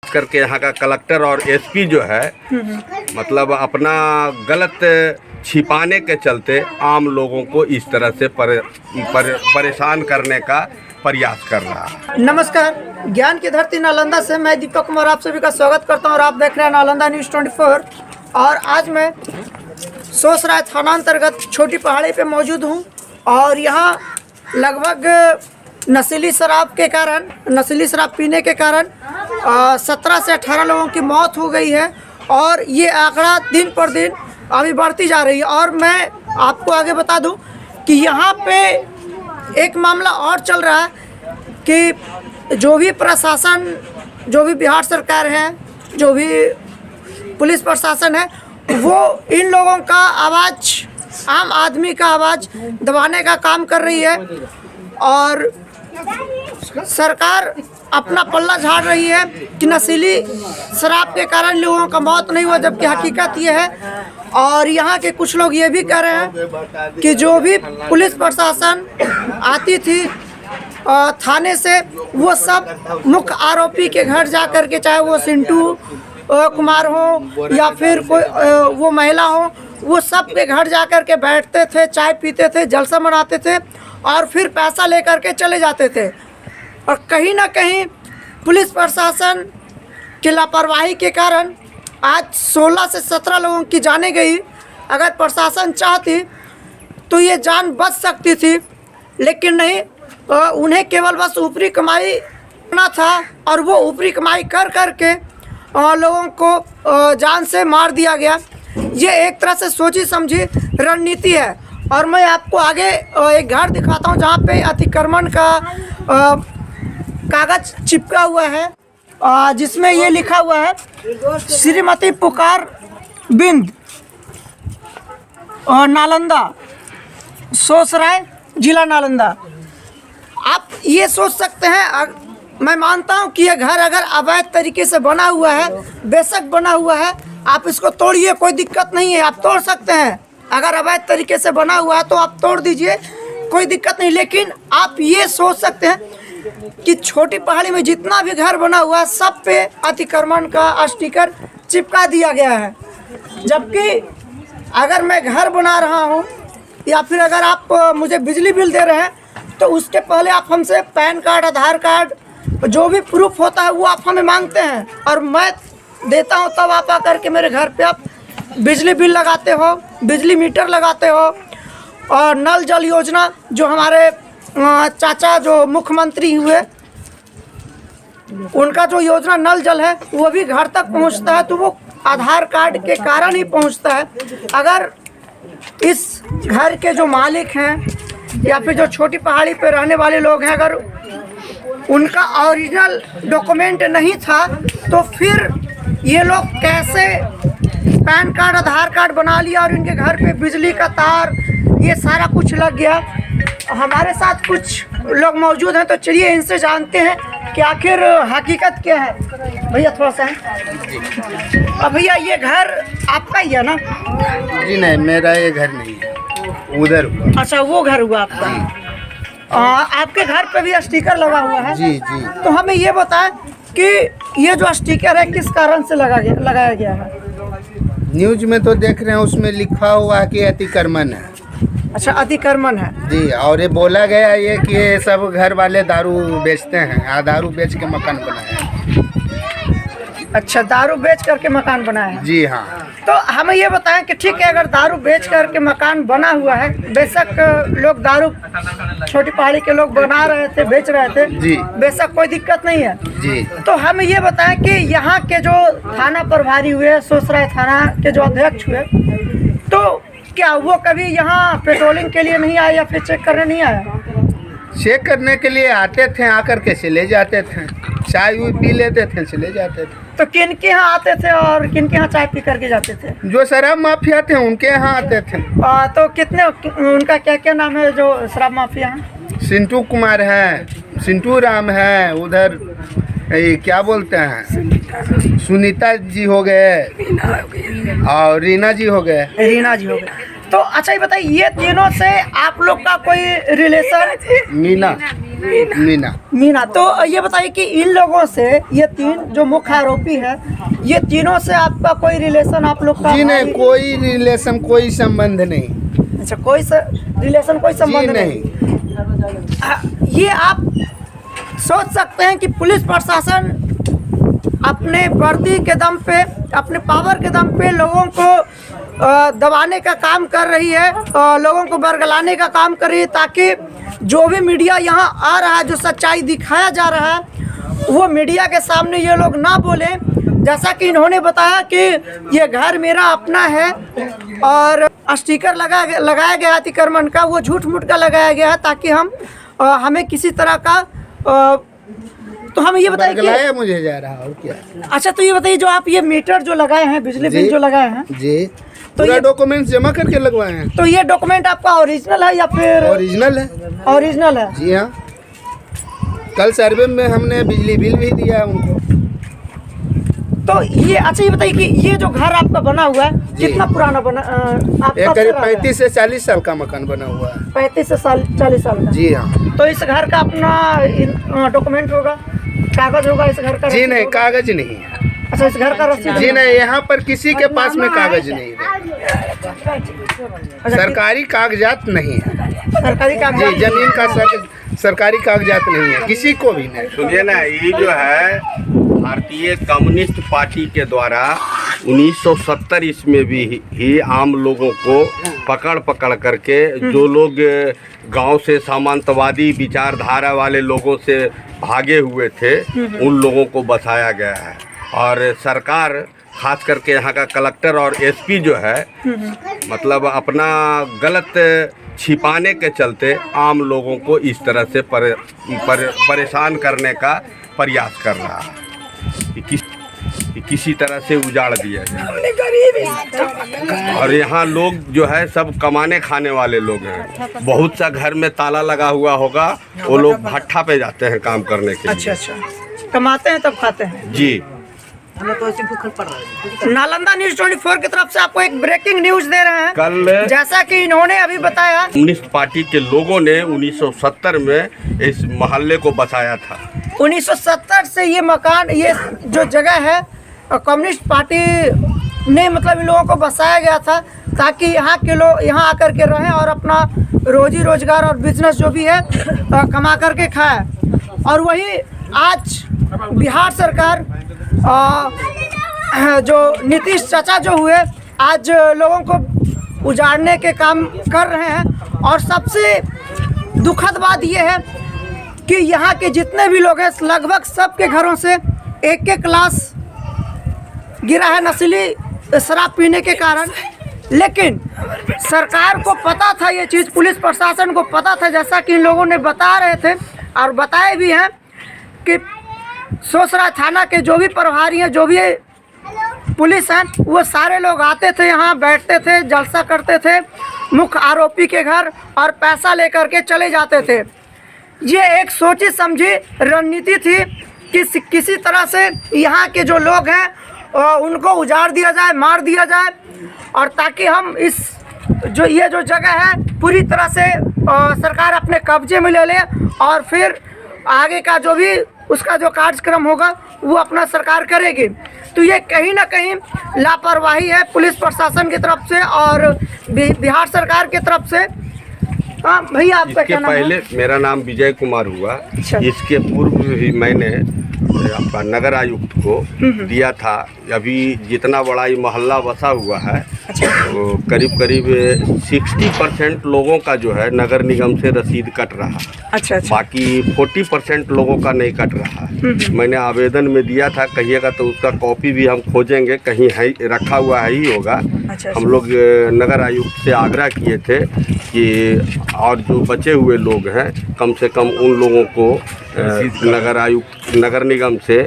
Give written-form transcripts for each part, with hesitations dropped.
करके यहाँ का कलेक्टर और एसपी जो है मतलब अपना गलत छिपाने के चलते आम लोगों को इस तरह से परेशान करने का प्रयास कर रहा है। नमस्कार, ज्ञान की धरती नालंदा से मैं दीपक कुमार आप सभी का स्वागत करता हूं और आप देख रहे हैं नालंदा न्यूज़ 24। और आज मैं सोसराय थाना अंतर्गत छोटी पहाड़ी पे मौजूद हूं और यहां लगभग नशीली शराब पीने के कारण 17 से 18 लोगों की मौत हो गई है और ये आंकड़ा दिन पर दिन अभी बढ़ती जा रही है। और मैं आपको आगे बता दूं कि यहाँ पे एक मामला और चल रहा है कि जो भी प्रशासन, जो भी बिहार सरकार है, जो भी पुलिस प्रशासन है, वो इन लोगों का आवाज़, आम आदमी का आवाज़ दबाने का काम कर रही है और सरकार अपना पल्ला झाड़ रही है कि नशीली शराब के कारण लोगों का मौत नहीं हुआ, जबकि हकीकत ये है। और यहाँ के कुछ लोग ये भी कह रहे हैं कि जो भी पुलिस प्रशासन आती थी थाने से, वो सब मुख्य आरोपी के घर जा कर के, चाहे वो सिंटू कुमार हो या फिर कोई वो महिला हो, वो सब के घर जा कर के बैठते थे, चाय पीते थे, जलसा मनाते थे और फिर पैसा लेकर के चले जाते थे। और कहीं ना कहीं पुलिस प्रशासन की लापरवाही के कारण आज 16 से 17 लोगों की जानें गई। अगर प्रशासन चाहती तो ये जान बच सकती थी, लेकिन नहीं, उन्हें केवल बस ऊपरी कमाई करना था और वो ऊपरी कमाई कर कर के लोगों को जान से मार दिया गया। ये एक तरह से सोची समझी रणनीति है। और मैं आपको आगे एक घर दिखाता हूँ जहाँ पे अतिक्रमण का कागज चिपका हुआ है, जिसमें ये लिखा हुआ है श्रीमती पुकार बिंद और नालंदा, सोसराय जिला नालंदा। आप ये सोच सकते हैं, मैं मानता हूँ कि ये घर अगर अवैध तरीके से बना हुआ है, बेशक बना हुआ है, आप इसको तोड़िए, कोई दिक्कत नहीं है, आप तोड़ सकते हैं। अगर अवैध तरीके से बना हुआ है तो आप तोड़ दीजिए, कोई दिक्कत नहीं। लेकिन आप ये सोच सकते हैं कि छोटी पहाड़ी में जितना भी घर बना हुआ है, सब पे अतिक्रमण का स्टिकर चिपका दिया गया है। जबकि अगर मैं घर बना रहा हूँ या फिर अगर आप मुझे बिजली बिल दे रहे हैं, तो उसके पहले आप हमसे पैन कार्ड, आधार कार्ड, जो भी प्रूफ होता है वो आप हमें मांगते हैं और मैं देता हूँ। तब आप आकर के मेरे घर पे आप बिजली बिल लगाते हो, बिजली मीटर लगाते हो। और नल जल योजना, जो हमारे चाचा जो मुख्यमंत्री हुए, उनका जो योजना नल जल है वो भी घर तक पहुंचता है, तो वो आधार कार्ड के कारण ही पहुंचता है। अगर इस घर के जो मालिक हैं या फिर जो छोटी पहाड़ी पे रहने वाले लोग हैं, अगर उनका ओरिजिनल डॉक्यूमेंट नहीं था, तो फिर ये लोग कैसे पैन कार्ड, आधार कार्ड बना लिया और इनके घर पे बिजली का तार, ये सारा कुछ लग गया। हमारे साथ कुछ लोग मौजूद हैं, तो चलिए इनसे जानते हैं कि आखिर हकीकत क्या है। भैया थोड़ा सा है। अब भैया ये घर आपका ही है ना? जी नहीं, मेरा ये घर नहीं है, उधर हुआ। अच्छा, वो घर हुआ आपका। आपके घर पे भी स्टिकर लगा हुआ है? जी जी। तो हमें ये बताएं कि ये जो स्टिकर है किस कारण से लगाया गया है? न्यूज में तो देख रहे हैं, उसमें लिखा हुआ है कि अतिक्रमण है। अच्छा, अतिक्रमण है जी। और ये बोला गया ये कि ये सब घर वाले दारू बेचते हैं, दारू बेच के मकान बनाया है। अच्छा, दारू बेच करके मकान बनाया है? जी हाँ। तो हमें ये बताएं कि ठीक है, अगर दारू बेच करके मकान बना हुआ है, बेशक लोग दारू छोटी पहाड़ी के लोग बना रहे थे, बेच रहे थे जी, बेशक कोई दिक्कत नहीं है जी। तो हमें ये बताएं कि यहाँ के जो थाना प्रभारी हुए, सोसराय थाना के जो अध्यक्ष हुए, तो क्या वो कभी यहाँ पेट्रोलिंग के लिए नहीं आए या फिर चेक करने नहीं आया? चेक करने के लिए आते थे, आकर के चले जाते थे, चाय भी पी लेते थे, चले जाते थे। तो किन के यहाँ आते थे और किन के यहाँ चाय पी करके जाते थे? जो शराब माफिया थे उनके यहाँ आते थे। तो कितने, उनका क्या क्या नाम है जो शराब माफिया हैं? सिंटू कुमार है, सिंटू राम है, उधर क्या बोलते हैं, सुनीता जी हो गए और रीना जी हो गए। रीना जी हो गए। तो अच्छा ये बताइए, ये तीनों से आप लोग का कोई रिलेशन? मीना मीना। मीना। तो ये बताइए कि इन लोगों से, ये 3 जो मुख्य आरोपी है, ये तीनों से आपका कोई रिलेशन आप लोग का? जी नहीं, कोई रिलेशन, कोई संबंध नहीं। अच्छा, कोई रिलेशन, कोई संबंध नहीं। ये आप सोच सकते हैं कि पुलिस प्रशासन अपने वर्दी के दम पे, अपने पावर के दम पे लोगों को दबाने का काम कर रही है, लोगों को बरगलाने का काम कर रही है, ताकि जो भी मीडिया यहाँ आ रहा है, जो सच्चाई दिखाया जा रहा है, वो मीडिया के सामने ये लोग ना बोले। जैसा कि इन्होंने बताया कि ये घर मेरा अपना है और स्टिकर लगाया गया अतिक्रमण का, वो झूठ मूठ का लगाया गया है, ताकि हमें किसी तरह का तो हम ये बताइए कि मुझे जा रहा और क्या। अच्छा, तो ये बताइए, जो आप ये मीटर जो लगाए हैं, बिजली बिल जो लगाए हैं जी, तो पूरा ये डॉक्यूमेंट्स जमा करके लगवाए हैं। तो ये डॉक्यूमेंट आपका ओरिजिनल है या फिर? ओरिजिनल है। ओरिजिनल है जी हाँ। कल सर्वे में हमने बिजली बिल भी दिया उनको। तो ये, अच्छा ये बताइए कि ये जो घर आपका बना हुआ है, कितना पुराना बना? आपका करीब 35 से 40 साल का मकान बना हुआ है। 35 से 40 साल का? जी हाँ। तो इस घर का अपना डॉक्यूमेंट होगा, कागज होगा इस घर का? जी नहीं, कागज नहीं है। अच्छा, इस घर का रसीद? जी नहीं, यहाँ पर किसी के पास में कागज नहीं है। सरकारी कागजात नहीं है। सरकारी कागज? जी, जमीन का सरकारी कागजात नहीं है, किसी को भी नहीं। सुनिए ना, ये जो है भारतीय कम्युनिस्ट पार्टी के द्वारा 1970 ईस्वी में ही आम लोगों को पकड़ करके, जो लोग गांव से सामंतवादी विचारधारा वाले लोगों से भागे हुए थे, उन लोगों को बसाया गया है। और सरकार, खास करके यहाँ का कलेक्टर और एसपी जो है, मतलब अपना गलत छिपाने के चलते आम लोगों को इस तरह से परेशान करने का प्रयास कर रहा है कि किसी तरह से उजाड़ दिया जाए। और यहाँ लोग जो है सब कमाने खाने वाले लोग हैं। बहुत सा घर में ताला लगा हुआ होगा, वो लोग भट्ठा पे जाते हैं काम करने के लिए। अच्छा, कमाते हैं तब खाते हैं। जी। नालंदा न्यूज़ 24 की तरफ से आपको एक ब्रेकिंग न्यूज दे रहे हैं। कल जैसा कि इन्होंने अभी बताया, कम्युनिस्ट पार्टी के लोगों ने 1970 में इस मोहल्ले को बसाया था। 1970 से ये मकान, ये जो जगह है, कम्युनिस्ट पार्टी ने मतलब इन लोगों को बसाया गया था, ताकि यहाँ के लोग यहाँ आकर के रहें और अपना रोजी रोजगार और बिजनेस जो भी है कमा करके खाए। और वही आज बिहार सरकार, जो नीतीश चाचा जो हुए, आज लोगों को उजाड़ने के काम कर रहे हैं। और सबसे दुखद बात यह है कि यहाँ के जितने भी लोग हैं, लगभग सबके घरों से एक लाश गिरा है नशीली शराब पीने के कारण। लेकिन सरकार को पता था ये चीज़, पुलिस प्रशासन को पता था, जैसा कि इन लोगों ने बता रहे थे और बताए भी हैं कि सोसरा थाना के जो भी प्रभारी हैं, जो भी पुलिस हैं, वो सारे लोग आते थे, यहाँ बैठते थे, जलसा करते थे मुख्य आरोपी के घर और पैसा लेकर के चले जाते थे। ये एक सोची समझी रणनीति थी कि किसी तरह से यहाँ के जो लोग हैं उनको उजाड़ दिया जाए, मार दिया जाए, और ताकि हम इस ये जो जगह है पूरी तरह से सरकार अपने कब्जे में ले ले, और फिर आगे का जो भी उसका जो कार्यक्रम होगा वो अपना सरकार करेगी। तो ये कहीं ना कहीं लापरवाही है पुलिस प्रशासन की तरफ से और बिहार सरकार की तरफ से। हाँ भैया, आपका क्या नाम है? पहले मेरा नाम विजय कुमार हुआ। अच्छा। इसके पूर्व भी मैंने आपका नगर आयुक्त को दिया था। अभी जितना बड़ा ये मोहल्ला बसा हुआ है, तो करीब 60% लोगों का जो है नगर निगम से रसीद कट रहा है। अच्छा। बाकी 40% लोगों का नहीं कट रहा है। मैंने आवेदन में दिया था, कहिएगा तो उसका कॉपी भी हम खोजेंगे, कहीं है रखा हुआ है ही होगा। अच्छा। हम लोग नगर आयुक्त से आग्रह किए थे कि और जो बचे हुए लोग हैं, कम से कम उन लोगों को नगर निगम से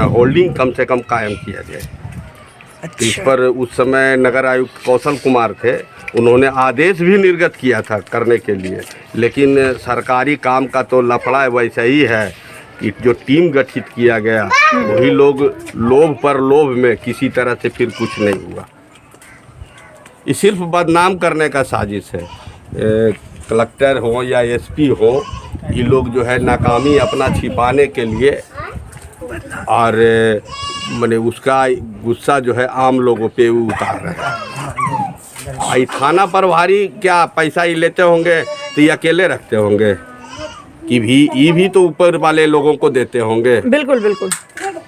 होल्डिंग कम से कम कायम किया जाए। अच्छा। इस पर उस समय नगर आयुक्त कौशल कुमार थे, उन्होंने आदेश भी निर्गत किया था करने के लिए, लेकिन सरकारी काम का तो लफड़ा वैसा ही है कि जो टीम गठित किया गया, वही लोग लोभ पर लोभ में किसी तरह से फिर कुछ नहीं हुआ। ये सिर्फ बदनाम करने का साजिश है। कलेक्टर हो या एसपी हो, ये लोग जो है नाकामी अपना छिपाने के लिए और माने उसका गुस्सा जो है आम लोगों पे उतार रहे हैं। ये थाना प्रभारी क्या पैसा ही लेते होंगे तो ये अकेले रखते होंगे कि ये भी तो ऊपर वाले लोगों को देते होंगे। बिल्कुल बिल्कुल,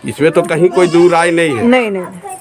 इसमें तो कहीं कोई दूर राय नहीं है। नहीं नहीं।